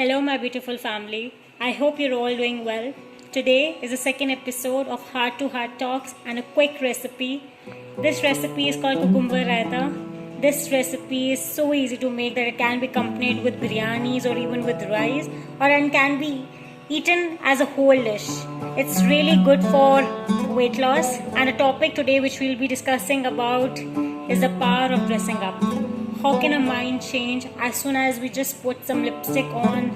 Hello my beautiful family, I hope you're all doing well. Today is the second episode of Heart to Heart Talks and a quick recipe. This recipe is called Cucumber Raita. This recipe is so easy to make that it can be accompanied with biryanis or even with rice, or it can be eaten as a whole dish. It's really good for weight loss, and a topic today which we'll be discussing about is the power of dressing up. How can a mind change as soon as we just put some lipstick on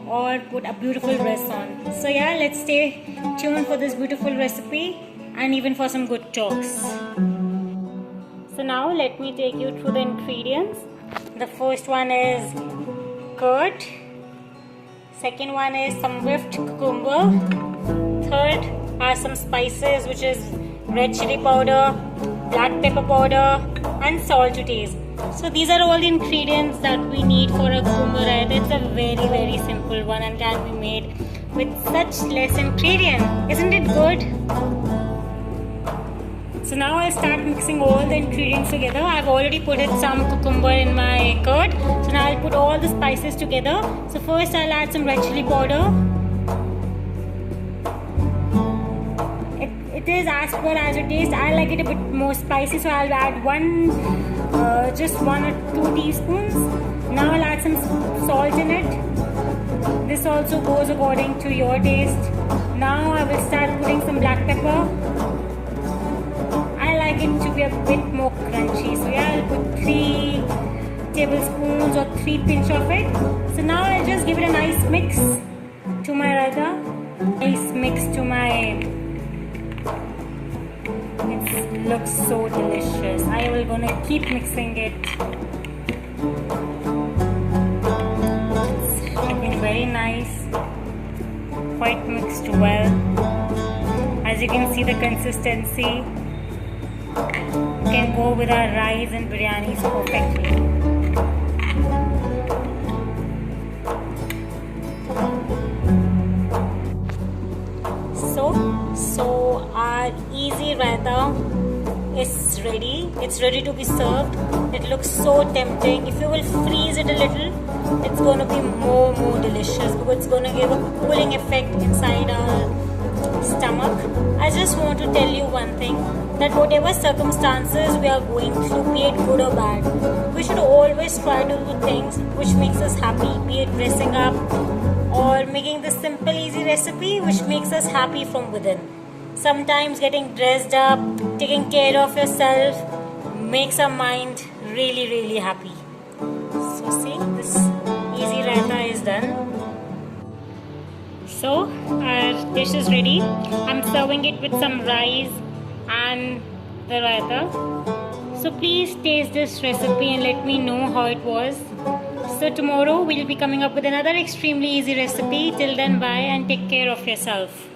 or put a beautiful dress on? So yeah, let's stay tuned for this beautiful recipe and even for some good talks. So now let me take you through the ingredients. The first one is curd. Second one is some whipped cucumber. Third are some spices, which is red chili powder, black pepper powder and salt to taste. So these are all the ingredients that we need for a cucumber raita. It's a very simple one and can be made with such less ingredient. Isn't it good? So now I'll start mixing all the ingredients together. I've already put in some cucumber in my curd. So now I'll put all the spices together. So first I'll add some red chili powder. It is as per as your taste. I like it a bit more spicy, so I'll add just 1 or 2 teaspoons. Now I'll add some salt in it. This also goes according to your taste. Now I will start putting some black pepper. I like it to be a bit more crunchy, so yeah, I'll put 3 tablespoons or 3 pinch of it. So now I'll just give it a nice mix to my raita. Nice mix to my... It looks so delicious. I will gonna keep mixing it. It's looking very nice. Quite mixed well. As you can see, the consistency can go with our rice and biryanis perfectly. So our easy raita is ready. It's ready to be served. It looks so tempting. If you will freeze it a little, it's going to be more delicious because it's going to give a cooling effect inside our stomach. I just want to tell you one thing, that whatever circumstances we are going through, be it good or bad, we should always try to do things which makes us happy, be it dressing up or making this simple easy recipe which makes us happy from within. Sometimes getting dressed up, taking care of yourself makes our mind really happy. So see, this easy raita is done. So our dish is ready. I'm serving it with some rice and the raita. So please taste this recipe and let me know how it was. So tomorrow we'll be coming up with another extremely easy recipe. Till then, bye and take care of yourself.